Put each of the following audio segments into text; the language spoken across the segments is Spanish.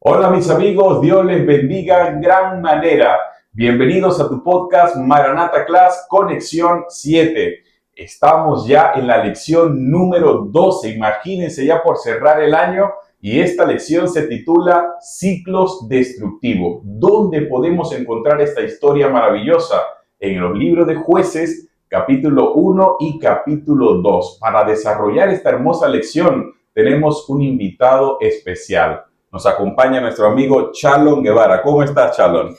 Hola mis amigos, Dios les bendiga en gran manera. Bienvenidos a tu podcast Maranatha Class Conexión 7. Estamos ya en la lección número 12. Imagínense ya por cerrar el año y esta lección se titula Ciclos Destructivos. ¿Dónde podemos encontrar esta historia maravillosa? En los libros de Jueces, capítulo 1 y capítulo 2. Para desarrollar esta hermosa lección tenemos un invitado especial. Nos acompaña nuestro amigo Chalon Guevara. ¿Cómo estás, Chalon?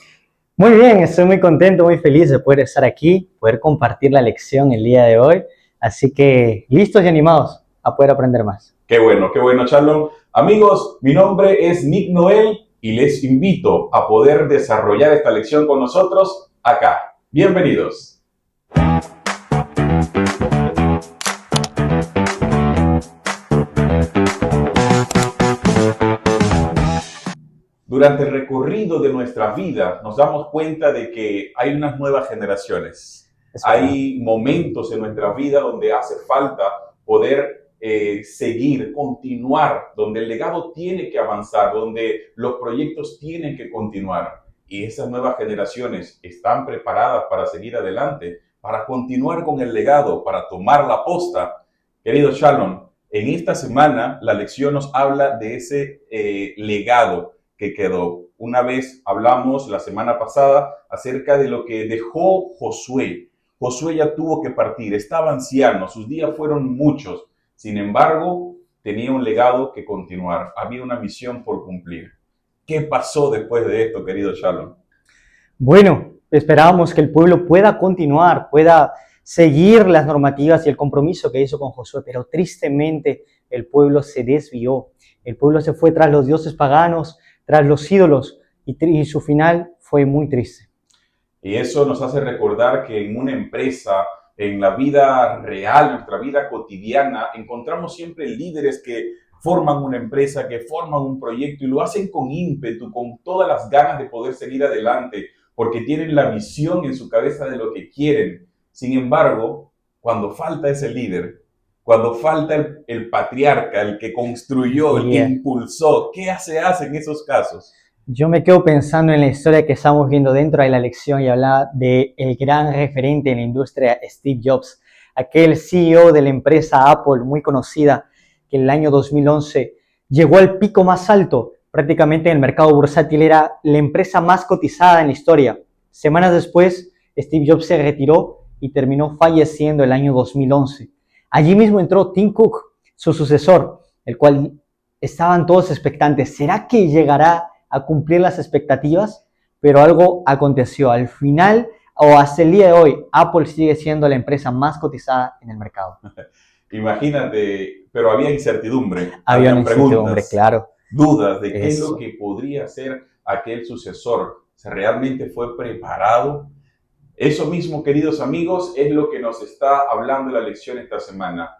Muy bien, estoy muy contento, muy feliz de poder estar aquí, poder compartir la lección el día de hoy. Así que listos y animados a poder aprender más. Qué bueno, Chalon. Amigos, mi nombre es Nick Noel y les invito a poder desarrollar esta lección con nosotros acá. Bienvenidos. Durante el recorrido de nuestra vida nos damos cuenta de que hay unas nuevas generaciones. Hay momentos en nuestra vida donde hace falta poder seguir, continuar, donde el legado tiene que avanzar, donde los proyectos tienen que continuar. Y esas nuevas generaciones están preparadas para seguir adelante, para continuar con el legado, para tomar la posta. Querido Chalon, en esta semana la lección nos habla de ese legado que quedó. Una vez hablamos la semana pasada acerca de lo que dejó Josué. Josué ya tuvo que partir, estaba anciano, sus días fueron muchos. Sin embargo, tenía un legado que continuar, había una misión por cumplir. ¿Qué pasó después de esto, querido Chalon? Bueno, esperábamos que el pueblo pueda continuar, pueda seguir las normativas y el compromiso que hizo con Josué, pero tristemente el pueblo se desvió. El pueblo se fue tras los dioses paganos, tras los ídolos, y su final fue muy triste. Y eso nos hace recordar que en una empresa, en la vida real, nuestra vida cotidiana, encontramos siempre líderes que forman una empresa, que forman un proyecto y lo hacen con ímpetu, con todas las ganas de poder seguir adelante, porque tienen la visión en su cabeza de lo que quieren. Sin embargo, cuando falta ese líder, cuando falta el patriarca, el que construyó, el que impulsó, ¿qué se hace en esos casos? Yo me quedo pensando en la historia que estamos viendo dentro de la lección y hablaba del gran referente en la industria, Steve Jobs, aquel CEO de la empresa Apple, muy conocida, que en el año 2011 llegó al pico más alto, prácticamente en el mercado bursátil, era la empresa más cotizada en la historia. Semanas después, Steve Jobs se retiró y terminó falleciendo el año 2011. Allí mismo entró Tim Cook, su sucesor, el cual estaban todos expectantes. ¿Será que llegará a cumplir las expectativas? Pero algo aconteció. Al final, o hasta el día de hoy, Apple sigue siendo la empresa más cotizada en el mercado. Imagínate, pero había incertidumbre, Había una preguntas, incertidumbre, claro. dudas de qué es lo que podría ser aquel sucesor. ¿Se realmente fue preparado? Eso mismo, queridos amigos, es lo que nos está hablando la lección esta semana.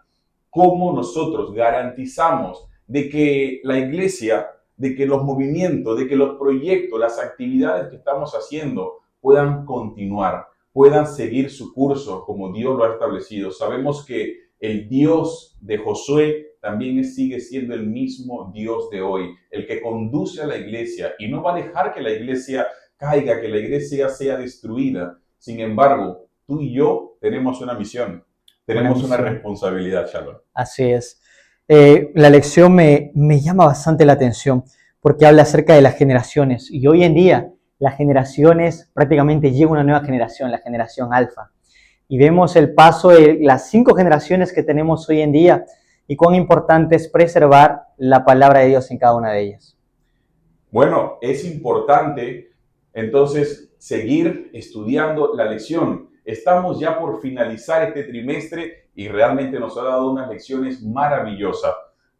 ¿Cómo nosotros garantizamos de que la iglesia, de que los movimientos, de que los proyectos, las actividades que estamos haciendo puedan continuar, puedan seguir su curso como Dios lo ha establecido? Sabemos que el Dios de Josué también sigue siendo el mismo Dios de hoy, el que conduce a la iglesia y no va a dejar que la iglesia caiga, que la iglesia sea destruida. Sin embargo, tú y yo tenemos una misión, tenemos una responsabilidad, Chalon. Así es. La lección me llama bastante la atención porque habla acerca de las generaciones y hoy en día las generaciones, prácticamente llega una nueva generación, la generación alfa. Y vemos el paso de las 5 generaciones que tenemos hoy en día y cuán importante es preservar la palabra de Dios en cada una de ellas. Bueno, es importante entonces seguir estudiando la lección. Estamos ya por finalizar este trimestre y realmente nos ha dado unas lecciones maravillosas.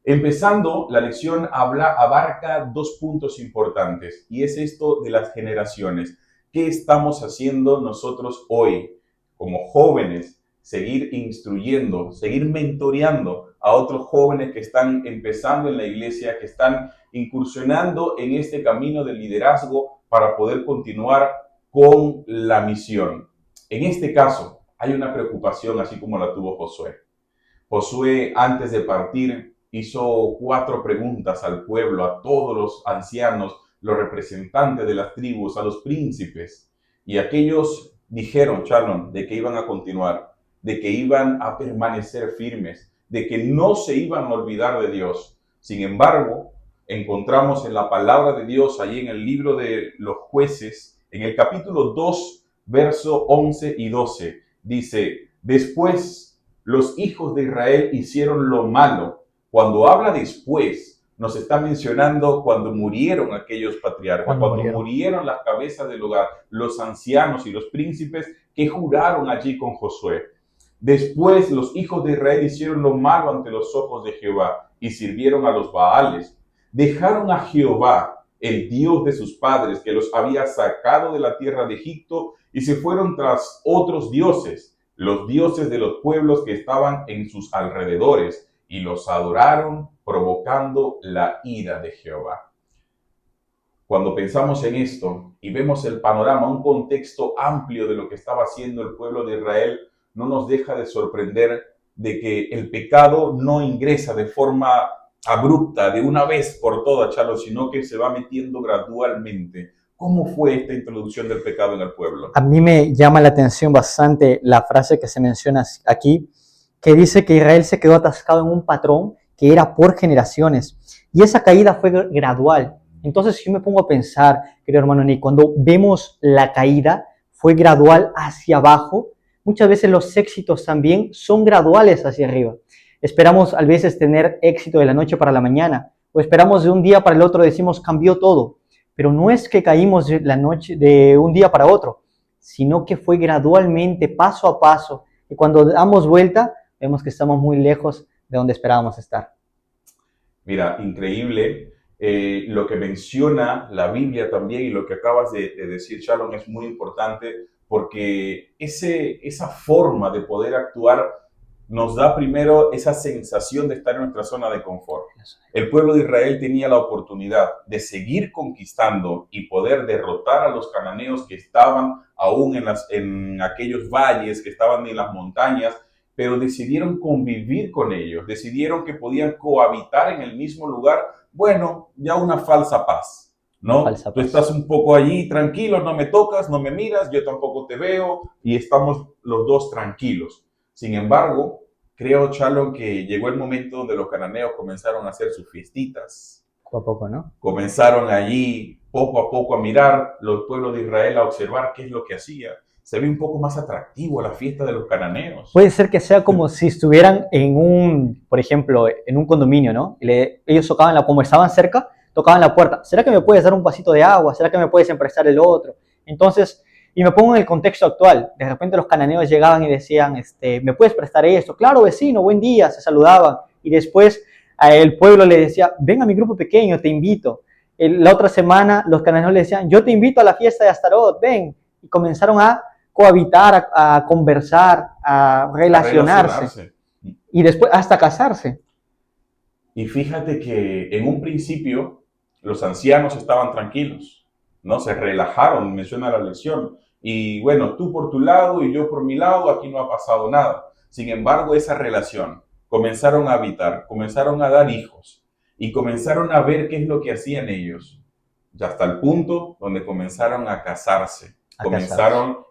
Empezando, la lección abarca 2 puntos importantes y es esto de las generaciones. ¿Qué estamos haciendo nosotros hoy como jóvenes? Seguir instruyendo, seguir mentoreando a otros jóvenes que están empezando en la iglesia, que están incursionando en este camino del liderazgo para poder continuar con la misión. En este caso, hay una preocupación así como la tuvo Josué. Josué, antes de partir, hizo 4 preguntas al pueblo, a todos los ancianos, los representantes de las tribus, a los príncipes. Y aquellos dijeron, Shalom, de que iban a continuar, de que iban a permanecer firmes, de que no se iban a olvidar de Dios. Sin embargo, encontramos en la palabra de Dios, allí en el libro de los Jueces, en el capítulo 2, verso 11 y 12, dice, después los hijos de Israel hicieron lo malo. Cuando habla después, nos está mencionando cuando murieron aquellos patriarcas, cuando murieron las cabezas del hogar, los ancianos y los príncipes que juraron allí con Josué. Después los hijos de Israel hicieron lo malo ante los ojos de Jehová y sirvieron a los Baales. Dejaron a Jehová, el Dios de sus padres, que los había sacado de la tierra de Egipto, y se fueron tras otros dioses, los dioses de los pueblos que estaban en sus alrededores, y los adoraron, provocando la ira de Jehová. Cuando pensamos en esto y vemos el panorama, un contexto amplio de lo que estaba haciendo el pueblo de Israel, no nos deja de sorprender de que el pecado no ingresa de forma abrupta, de una vez por todas, Chalo, sino que se va metiendo gradualmente. ¿Cómo fue esta introducción del pecado en el pueblo? A mí me llama la atención bastante la frase que se menciona aquí, que dice que Israel se quedó atascado en un patrón que era por generaciones. Y esa caída fue gradual. Entonces, si yo me pongo a pensar, querido hermano Nick, cuando vemos la caída, fue gradual hacia abajo. Muchas veces los éxitos también son graduales hacia arriba. Esperamos a veces tener éxito de la noche para la mañana, o esperamos de un día para el otro, decimos cambió todo. Pero no es que caímos de un día para otro, sino que fue gradualmente, paso a paso. Y cuando damos vuelta, vemos que estamos muy lejos de donde esperábamos estar. Mira, increíble lo que menciona la Biblia también, y lo que acabas de decir, Shalom, es muy importante, porque esa forma de poder actuar nos da primero esa sensación de estar en nuestra zona de confort. El pueblo de Israel tenía la oportunidad de seguir conquistando y poder derrotar a los cananeos que estaban aún en aquellos valles, que estaban en las montañas, pero decidieron convivir con ellos, decidieron que podían cohabitar en el mismo lugar. Bueno, ya una falsa paz, ¿no? Tú estás un poco allí tranquilo, no me tocas, no me miras, yo tampoco te veo, y estamos los dos tranquilos. Sin embargo, creo, Shalom, que llegó el momento donde los cananeos comenzaron a hacer sus fiestitas. Poco a poco, ¿no? Comenzaron allí poco a poco a mirar los pueblos de Israel, a observar qué es lo que hacía. Se ve un poco más atractivo la fiesta de los cananeos. Puede ser que sea como si estuvieran por ejemplo, en un condominio, ¿no? Ellos tocaban, como estaban cerca, tocaban la puerta. ¿Será que me puedes dar un vasito de agua? ¿Será que me puedes emprestar el otro? Entonces, y me pongo en el contexto actual. De repente los cananeos llegaban y decían, ¿me puedes prestar esto? Claro, vecino, buen día, se saludaban. Y después el pueblo le decía, ven a mi grupo pequeño, te invito. La otra semana los cananeos le decían, yo te invito a la fiesta de Astarot, ven. Y comenzaron a cohabitar, a conversar, a relacionarse. Y después hasta casarse. Y fíjate que en un principio los ancianos estaban tranquilos, ¿no? Se relajaron, menciona la lección. Y bueno, tú por tu lado y yo por mi lado, aquí no ha pasado nada. Sin embargo, esa relación, comenzaron a habitar, comenzaron a dar hijos y comenzaron a ver qué es lo que hacían ellos. Ya hasta el punto donde comenzaron a casarse.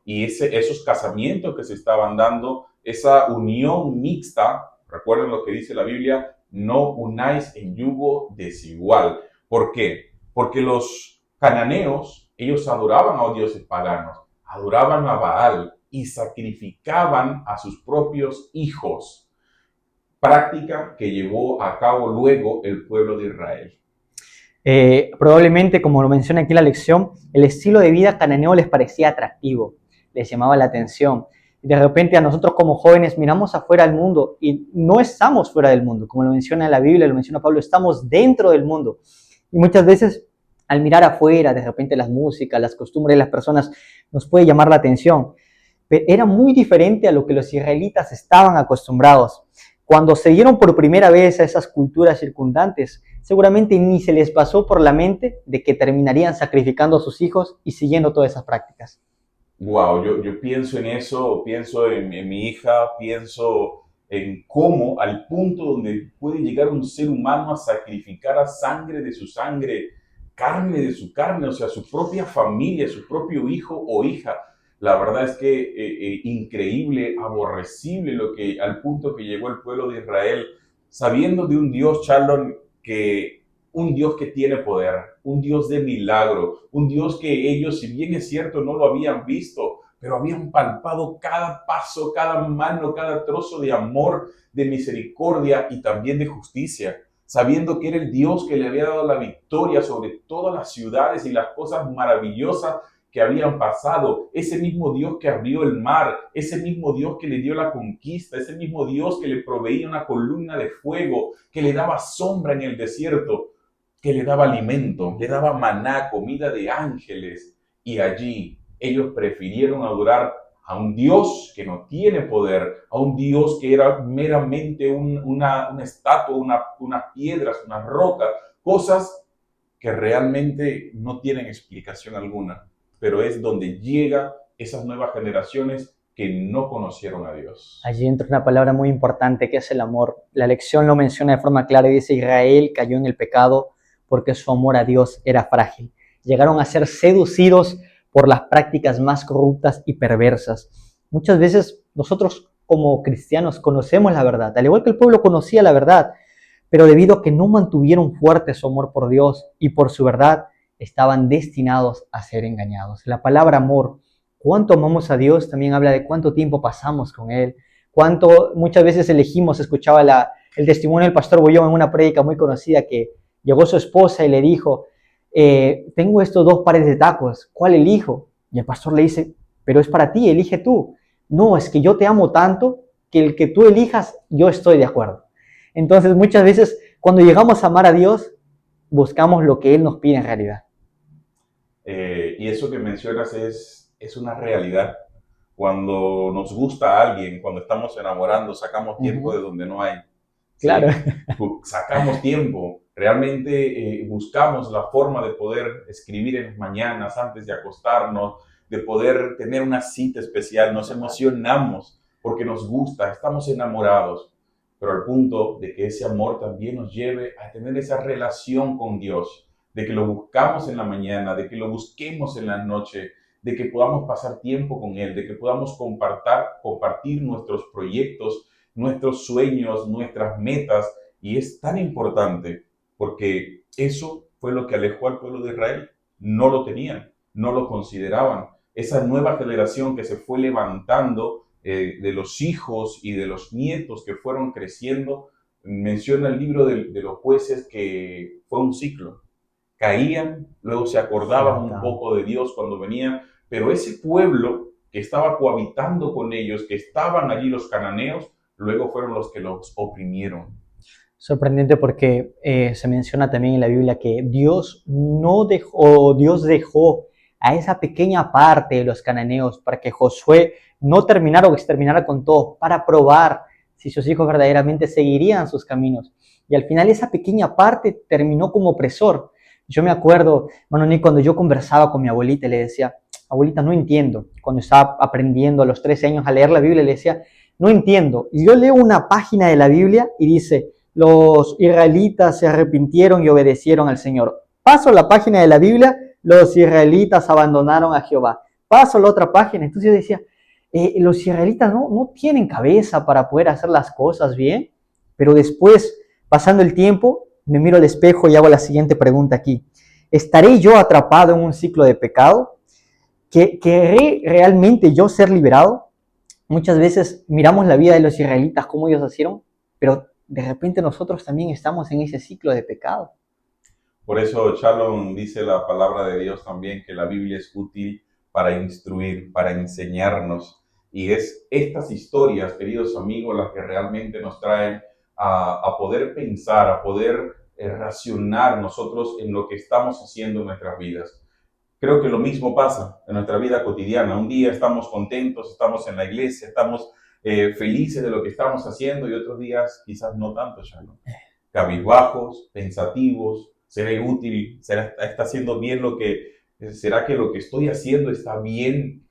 Y esos casamientos que se estaban dando, esa unión mixta, recuerden lo que dice la Biblia, no unáis en yugo desigual. ¿Por qué? Porque los cananeos, ellos adoraban a dioses paganos, adoraban a Baal y sacrificaban a sus propios hijos. Práctica que llevó a cabo luego el pueblo de Israel. Probablemente, como lo menciona aquí la lección, el estilo de vida cananeo les parecía atractivo, les llamaba la atención. Y de repente a nosotros como jóvenes miramos afuera del mundo y no estamos fuera del mundo, como lo menciona la Biblia, lo menciona Pablo, estamos dentro del mundo. Y muchas veces al mirar afuera, de repente las músicas, las costumbres de las personas nos puede llamar la atención. Pero era muy diferente a lo que los israelitas estaban acostumbrados. Cuando se dieron por primera vez a esas culturas circundantes, seguramente ni se les pasó por la mente de que terminarían sacrificando a sus hijos y siguiendo todas esas prácticas. Wow, yo pienso en eso, pienso en mi hija, pienso en cómo al punto donde puede llegar un ser humano a sacrificar a sangre de su sangre, carne de su carne, o sea, su propia familia, su propio hijo o hija. La verdad es que increíble, aborrecible al punto que llegó el pueblo de Israel, sabiendo de un Dios, Charlon, un Dios que tiene poder, un Dios de milagro, un Dios que ellos, si bien es cierto, no lo habían visto, pero habían palpado cada paso, cada mano, cada trozo de amor, de misericordia y también de justicia, sabiendo que era el Dios que le había dado la victoria sobre todas las ciudades y las cosas maravillosas que habían pasado, ese mismo Dios que abrió el mar, ese mismo Dios que le dio la conquista, ese mismo Dios que le proveía una columna de fuego, que le daba sombra en el desierto, que le daba alimento, le daba maná, comida de ángeles, y allí ellos prefirieron adorar a un Dios que no tiene poder, a un Dios que era meramente una estatua, unas piedras, unas rocas, cosas que realmente no tienen explicación alguna, pero es donde llegan esas nuevas generaciones que no conocieron a Dios. Allí entra una palabra muy importante que es el amor. La lección lo menciona de forma clara y dice: Israel cayó en el pecado porque su amor a Dios era frágil. Llegaron a ser seducidos por las prácticas más corruptas y perversas. Muchas veces nosotros como cristianos conocemos la verdad, al igual que el pueblo conocía la verdad, pero debido a que no mantuvieron fuerte su amor por Dios y por su verdad, estaban destinados a ser engañados. La palabra amor, cuánto amamos a Dios, también habla de cuánto tiempo pasamos con Él, cuánto muchas veces elegimos. Escuchaba el testimonio del pastor Bollón en una prédica muy conocida que llegó su esposa y le dijo: tengo estos 2 pares de tacos, ¿cuál elijo? Y el pastor le dice: pero es para ti, elige tú. No, es que yo te amo tanto que el que tú elijas, yo estoy de acuerdo. Entonces muchas veces cuando llegamos a amar a Dios, buscamos lo que Él nos pide en realidad. Y eso que mencionas es una realidad. Cuando nos gusta a alguien, cuando estamos enamorando, sacamos tiempo de donde no hay. Claro. ¿Sí? Sacamos tiempo. Realmente buscamos la forma de poder escribir en las mañanas antes de acostarnos, de poder tener una cita especial. Nos emocionamos porque nos gusta, estamos enamorados. Pero al punto de que ese amor también nos lleve a tener esa relación con Dios, de que lo buscamos en la mañana, de que lo busquemos en la noche, de que podamos pasar tiempo con Él, de que podamos compartir nuestros proyectos, nuestros sueños, nuestras metas. Y es tan importante porque eso fue lo que alejó al pueblo de Israel. No lo tenían, no lo consideraban. Esa nueva generación que se fue levantando, de los hijos y de los nietos que fueron creciendo, menciona el libro de los jueces que fue un ciclo. Caían, luego se acordaban un poco de Dios cuando venían, pero ese pueblo que estaba cohabitando con ellos, que estaban allí los cananeos, luego fueron los que los oprimieron. Sorprendente porque se menciona también en la Biblia que Dios dejó a esa pequeña parte de los cananeos para que Josué no terminara o exterminara con todo, para probar si sus hijos verdaderamente seguirían sus caminos. Y al final esa pequeña parte terminó como opresor. Yo me acuerdo, Manoni, cuando yo conversaba con mi abuelita y le decía: abuelita, no entiendo. Cuando estaba aprendiendo a los 13 años a leer la Biblia, le decía: no entiendo. Y yo leo una página de la Biblia y dice: los israelitas se arrepintieron y obedecieron al Señor. Paso a la página de la Biblia: los israelitas abandonaron a Jehová. Paso a la otra página. Entonces yo decía: los israelitas no tienen cabeza para poder hacer las cosas bien. Pero después, pasando el tiempo, me miro al espejo y hago la siguiente pregunta aquí: ¿estaré yo atrapado en un ciclo de pecado? ¿Querré realmente yo ser liberado? Muchas veces miramos la vida de los israelitas, cómo ellos hicieron, pero de repente nosotros también estamos en ese ciclo de pecado. Por eso Shalom dice la palabra de Dios también que la Biblia es útil para instruir, para enseñarnos. Y es estas historias, queridos amigos, las que realmente nos traen a poder pensar, a poder racionar nosotros en lo que estamos haciendo en nuestras vidas. Creo que lo mismo pasa en nuestra vida cotidiana. Un día estamos contentos, estamos en la iglesia, estamos felices de lo que estamos haciendo, y otros días quizás no tanto, Shalom. Cabizbajos, pensativos, ¿seré útil? ¿Está haciendo bien será que lo que estoy haciendo está bien?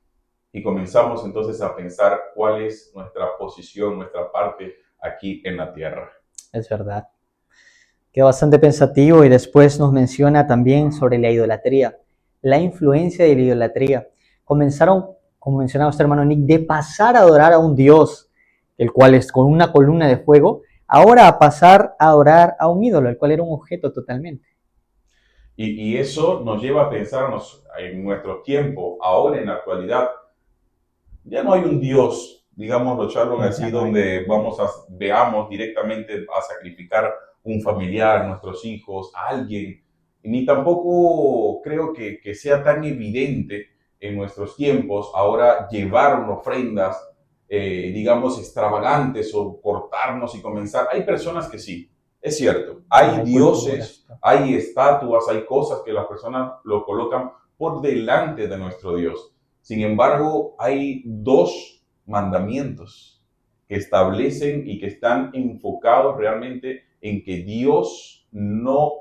Y comenzamos entonces a pensar cuál es nuestra posición, nuestra parte aquí en la tierra. Es verdad. Quedó bastante pensativo y después nos menciona también sobre la idolatría, la influencia de la idolatría. Comenzaron, como mencionaba usted, hermano Nick, de pasar a adorar a un Dios, el cual es con una columna de fuego, ahora a pasar a adorar a un ídolo, el cual era un objeto totalmente. Y eso nos lleva a pensarnos en nuestro tiempo, ahora en la actualidad, ya no hay un Dios, digámoslo, Charlon, así donde veamos directamente a sacrificar un familiar, nuestros hijos, a alguien, ni tampoco creo que sea tan evidente en nuestros tiempos ahora llevar ofrendas, digamos, extravagantes o cortarnos y comenzar. Hay personas que sí, es cierto, hay dioses, hay estatuas, hay cosas que las personas lo colocan por delante de nuestro Dios. Sin embargo, hay dos mandamientos que establecen y que están enfocados realmente en que Dios no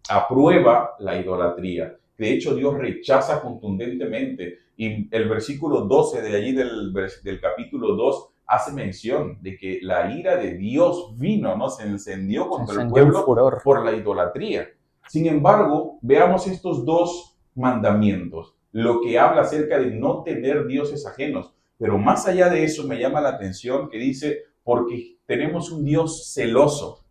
aprueba la idolatría. De hecho, Dios rechaza contundentemente. Y el versículo 12 de allí del capítulo 2 hace mención de que la ira de Dios vino, ¿no? Se encendió contra el pueblo por la idolatría. Sin embargo, veamos estos dos mandamientos, lo que habla acerca de no tener dioses ajenos. Pero más allá de eso me llama la atención que dice, porque tenemos un Dios celoso,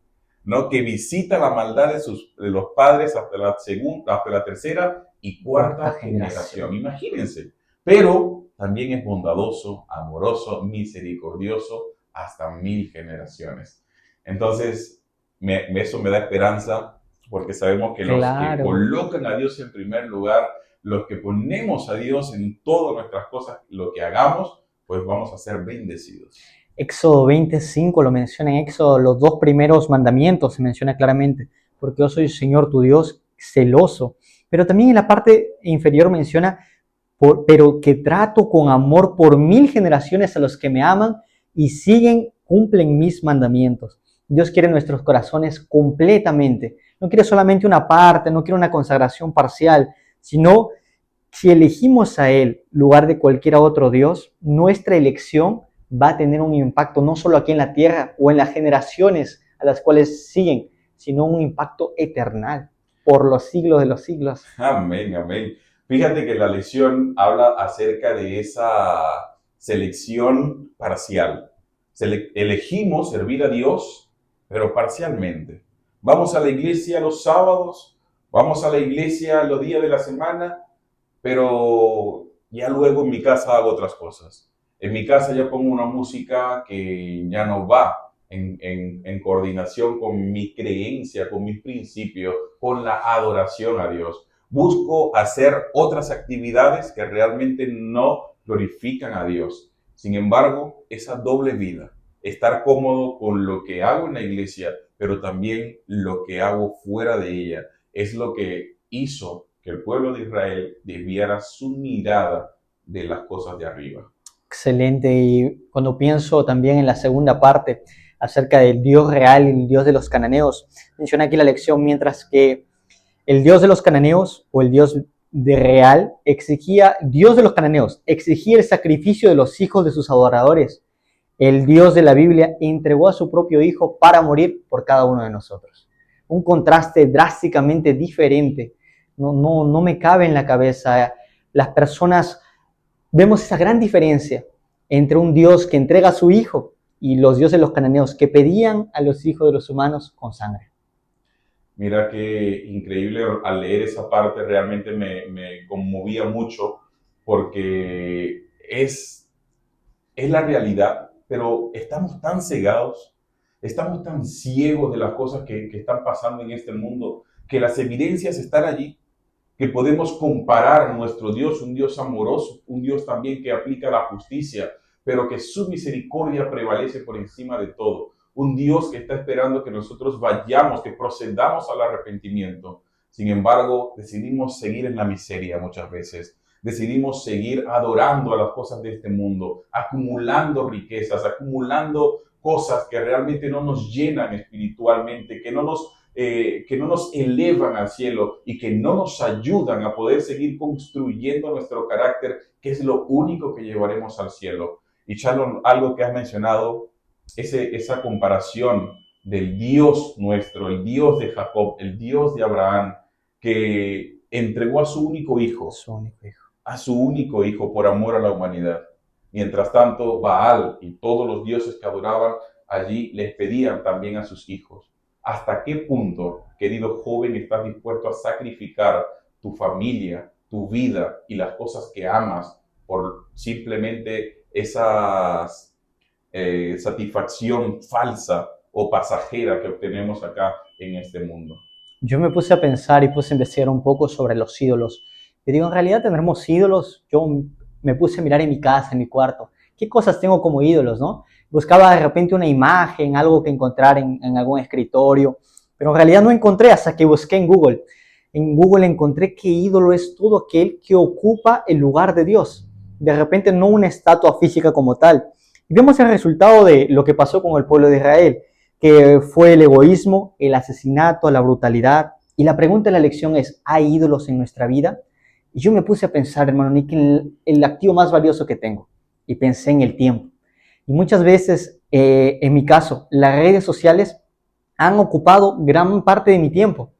¿no? Que visita la maldad de los padres hasta la segunda, hasta la tercera y cuarta generación. Imagínense. Pero también es bondadoso, amoroso, misericordioso hasta 1000 generaciones. Entonces, eso me da esperanza porque sabemos que los que colocan a Dios en primer lugar, los que ponemos a Dios en todas nuestras cosas, lo que hagamos, pues vamos a ser bendecidos. Éxodo 25 lo menciona en Éxodo, los dos primeros mandamientos se menciona claramente, porque yo soy el Señor tu Dios celoso. Pero también en la parte inferior menciona, pero que trato con amor por 1000 generaciones a los que me aman y cumplen mis mandamientos. Dios quiere nuestros corazones completamente. No quiere solamente una parte, no quiere una consagración parcial, sino si elegimos a Él en lugar de cualquier otro Dios, nuestra elección va a tener un impacto no solo aquí en la tierra o en las generaciones a las cuales siguen, sino un impacto eternal por los siglos de los siglos. Amén, amén. Fíjate que la lección habla acerca de esa selección parcial. Elegimos servir a Dios, pero parcialmente. Vamos a la iglesia los sábados, vamos a la iglesia los días de la semana, pero ya luego en mi casa hago otras cosas. En mi casa ya pongo una música que ya no va en coordinación con mi creencia, con mis principios, con la adoración a Dios. Busco hacer otras actividades que realmente no glorifican a Dios. Sin embargo, esa doble vida, estar cómodo con lo que hago en la iglesia, pero también lo que hago fuera de ella, es lo que hizo que el pueblo de Israel desviara su mirada de las cosas de arriba. Excelente. Y cuando pienso también en la segunda parte acerca del Dios real y el Dios de los cananeos, menciona aquí la lección, mientras que el Dios de los cananeos o el Dios de real Dios de los cananeos exigía el sacrificio de los hijos de sus adoradores. El Dios de la Biblia entregó a su propio hijo para morir por cada uno de nosotros. Un contraste drásticamente diferente. No me cabe en la cabeza. Las personas vemos esa gran diferencia entre un Dios que entrega a su hijo y los dioses de los cananeos que pedían a los hijos de los humanos con sangre. Mira qué increíble, al leer esa parte realmente me conmovía mucho porque es la realidad, pero estamos tan cegados, estamos tan ciegos de las cosas que están pasando en este mundo, que las evidencias están allí, que podemos comparar a nuestro Dios, un Dios amoroso, un Dios también que aplica la justicia, pero que su misericordia prevalece por encima de todo. Un Dios que está esperando que nosotros vayamos, que procedamos al arrepentimiento. Sin embargo, decidimos seguir en la miseria muchas veces. Decidimos seguir adorando a las cosas de este mundo, acumulando riquezas, acumulando cosas que realmente no nos llenan espiritualmente, que no nos elevan al cielo y que no nos ayudan a poder seguir construyendo nuestro carácter, que es lo único que llevaremos al cielo. Y Charlon, algo que has mencionado esa comparación del Dios nuestro, el Dios de Jacob, el Dios de Abraham, que entregó a su único hijo, a su único hijo por amor a la humanidad. Mientras tanto, Baal y todos los dioses que adoraban allí les pedían también a sus hijos. ¿Hasta qué punto, querido joven, estás dispuesto a sacrificar tu familia, tu vida y las cosas que amas por simplemente esa satisfacción falsa o pasajera que obtenemos acá en este mundo? Yo me puse a pensar y puse a investigar un poco sobre los ídolos. Yo digo, en realidad tendremos ídolos. Yo me puse a mirar en mi casa, en mi cuarto. ¿Qué cosas tengo como ídolos, no? Buscaba de repente una imagen, algo que encontrar en algún escritorio, pero en realidad no encontré hasta que busqué en Google. En Google encontré que ídolo es todo aquel que ocupa el lugar de Dios. De repente no una estatua física como tal. Y vemos el resultado de lo que pasó con el pueblo de Israel, que fue el egoísmo, el asesinato, la brutalidad. Y la pregunta de la lección es, ¿hay ídolos en nuestra vida? Y yo me puse a pensar, hermano Nick, en el activo más valioso que tengo. Y pensé en el tiempo. Y muchas veces, en mi caso, las redes sociales han ocupado gran parte de mi tiempo.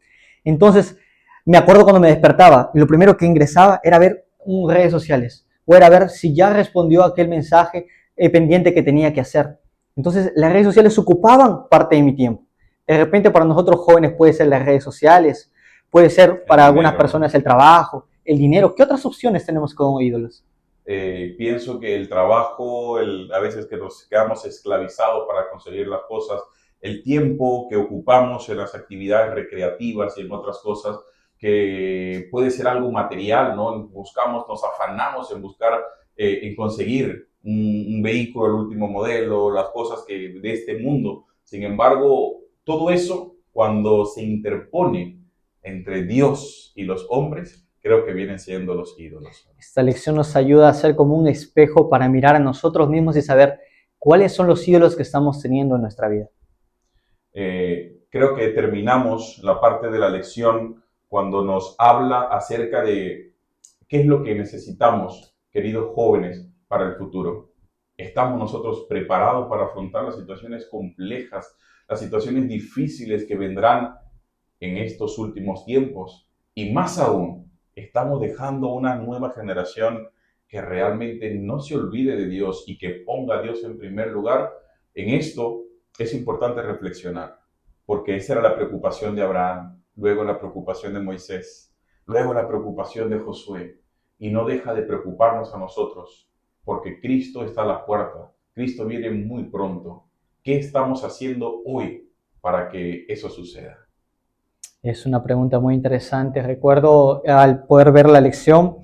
Entonces, me acuerdo cuando me despertaba, y lo primero que ingresaba era ver redes sociales, o era ver si ya respondió a aquel mensaje pendiente que tenía que hacer. Entonces, las redes sociales ocupaban parte de mi tiempo. De repente, para nosotros jóvenes puede ser las redes sociales, puede ser para algunas personas el trabajo, el dinero. ¿Qué otras opciones tenemos como ídolos? Pienso que el trabajo, a veces que nos quedamos esclavizados para conseguir las cosas, el tiempo que ocupamos en las actividades recreativas y en otras cosas, que puede ser algo material, ¿no? Buscamos, nos afanamos en buscar, en conseguir un vehículo, el último modelo, las cosas de este mundo. Sin embargo, todo eso, cuando se interpone entre Dios y los hombres, creo que vienen siendo los ídolos. Esta lección nos ayuda a ser como un espejo para mirar a nosotros mismos y saber cuáles son los ídolos que estamos teniendo en nuestra vida. Creo que terminamos la parte de la lección cuando nos habla acerca de qué es lo que necesitamos, queridos jóvenes, para el futuro. ¿Estamos nosotros preparados para afrontar las situaciones complejas, las situaciones difíciles que vendrán en estos últimos tiempos? Y más aún, estamos dejando una nueva generación que realmente no se olvide de Dios y que ponga a Dios en primer lugar. En esto es importante reflexionar, porque esa era la preocupación de Abraham, luego la preocupación de Moisés, luego la preocupación de Josué, y no deja de preocuparnos a nosotros, porque Cristo está a la puerta, Cristo viene muy pronto. ¿Qué estamos haciendo hoy para que eso suceda? Es una pregunta muy interesante. Recuerdo al poder ver la lección,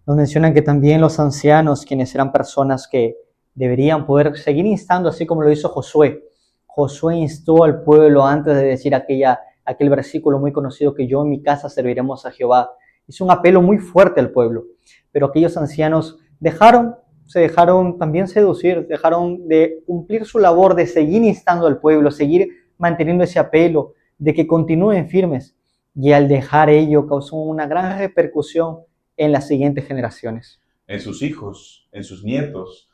nos mencionan que también los ancianos, quienes eran personas que deberían poder seguir instando, así como lo hizo Josué. Josué instó al pueblo antes de decir aquel versículo muy conocido que yo en mi casa serviremos a Jehová. Hizo un apelo muy fuerte al pueblo, pero aquellos ancianos se dejaron también seducir, dejaron de cumplir su labor de seguir instando al pueblo, seguir manteniendo ese apelo, de que continúen firmes, y al dejar ello causó una gran repercusión en las siguientes generaciones. En sus hijos, en sus nietos,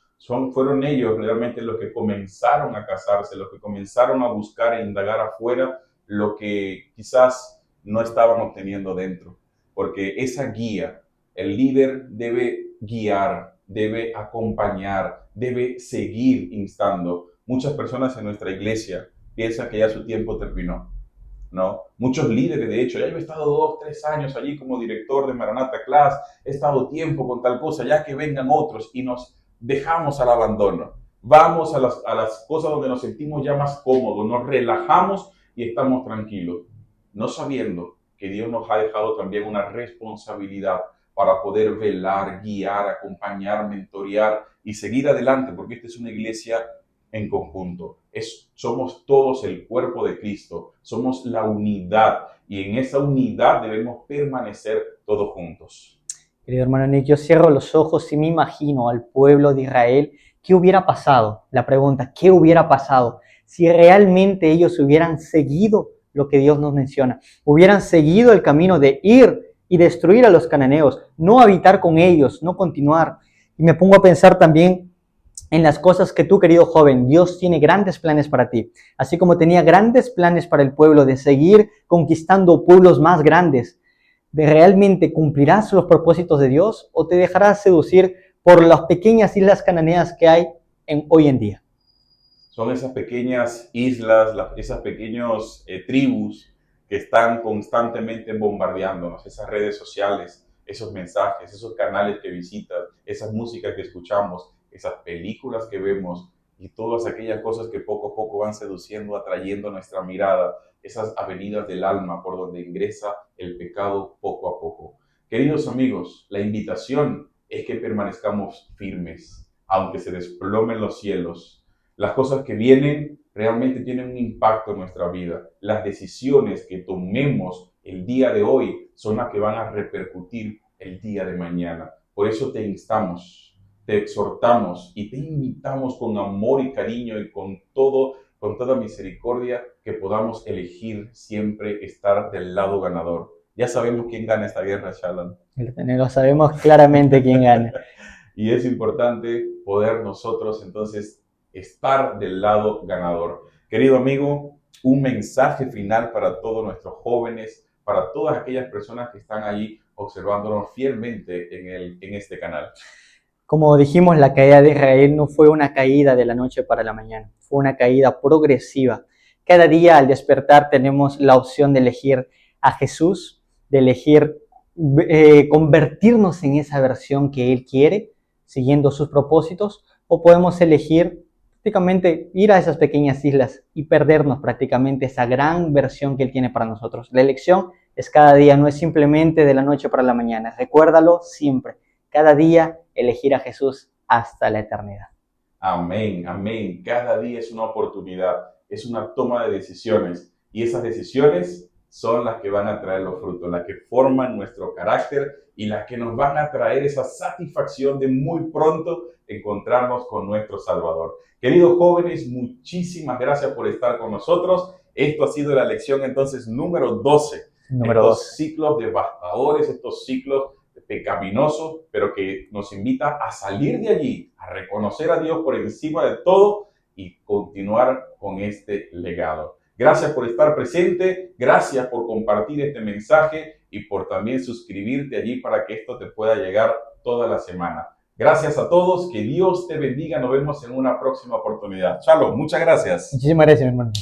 fueron ellos realmente los que comenzaron a casarse, los que comenzaron a buscar e indagar afuera lo que quizás no estaban obteniendo dentro. Porque esa guía, el líder debe guiar, debe acompañar, debe seguir instando. Muchas personas en nuestra iglesia piensan que ya su tiempo terminó, ¿no? Muchos líderes, de hecho, ya yo he estado 2, 3 años allí como director de Maranatha Class, he estado tiempo con tal cosa, ya que vengan otros, y nos dejamos al abandono. Vamos a las cosas donde nos sentimos ya más cómodos, nos relajamos y estamos tranquilos, no sabiendo que Dios nos ha dejado también una responsabilidad para poder velar, guiar, acompañar, mentorear y seguir adelante, porque esta es una iglesia en conjunto. Somos todos el cuerpo de Cristo, somos la unidad, y en esa unidad debemos permanecer todos juntos. Querido hermano Nick, yo cierro los ojos y me imagino al pueblo de Israel. ¿Qué hubiera pasado? La pregunta, ¿qué hubiera pasado si realmente ellos hubieran seguido lo que Dios nos menciona? Hubieran seguido el camino de ir y destruir a los cananeos, no habitar con ellos, no continuar. Y me pongo a pensar también en las cosas que tú, querido joven, Dios tiene grandes planes para ti. Así como tenía grandes planes para el pueblo de seguir conquistando pueblos más grandes, ¿de realmente cumplirás los propósitos de Dios o te dejarás seducir por las pequeñas islas cananeas que hay hoy en día? Son esas pequeñas islas, esas pequeñas tribus que están constantemente bombardeándonos, esas redes sociales, esos mensajes, esos canales que visitas, esas músicas que escuchamos, esas películas que vemos y todas aquellas cosas que poco a poco van seduciendo, atrayendo nuestra mirada, esas avenidas del alma por donde ingresa el pecado poco a poco. Queridos amigos, la invitación es que permanezcamos firmes, aunque se desplomen los cielos. Las cosas que vienen realmente tienen un impacto en nuestra vida. Las decisiones que tomemos el día de hoy son las que van a repercutir el día de mañana. Por eso te instamos, te exhortamos y te invitamos con amor y cariño y con toda misericordia que podamos elegir siempre estar del lado ganador. Ya sabemos quién gana esta guerra, Shalom. Lo sabemos claramente quién gana. Y es importante poder nosotros entonces estar del lado ganador. Querido amigo, un mensaje final para todos nuestros jóvenes, para todas aquellas personas que están allí observándonos fielmente en este canal. Como dijimos, la caída de Israel no fue una caída de la noche para la mañana, fue una caída progresiva. Cada día al despertar tenemos la opción de elegir a Jesús, de elegir convertirnos en esa versión que Él quiere, siguiendo sus propósitos, o podemos elegir prácticamente ir a esas pequeñas islas y perdernos prácticamente esa gran versión que Él tiene para nosotros. La elección es cada día, no es simplemente de la noche para la mañana. Recuérdalo siempre, cada día elegir a Jesús hasta la eternidad. Amén, amén. Cada día es una oportunidad, es una toma de decisiones y esas decisiones son las que van a traer los frutos, las que forman nuestro carácter y las que nos van a traer esa satisfacción de muy pronto encontrarnos con nuestro Salvador. Queridos jóvenes, muchísimas gracias por estar con nosotros. Esto ha sido la lección entonces número 12. Estos ciclos devastadores, estos ciclos pecaminosos, pero que nos invita a salir de allí, a reconocer a Dios por encima de todo y continuar con este legado. Gracias por estar presente, gracias por compartir este mensaje y por también suscribirte allí para que esto te pueda llegar toda la semana. Gracias a todos, que Dios te bendiga, nos vemos en una próxima oportunidad. Shalom, muchas gracias. Muchísimas gracias, hermano.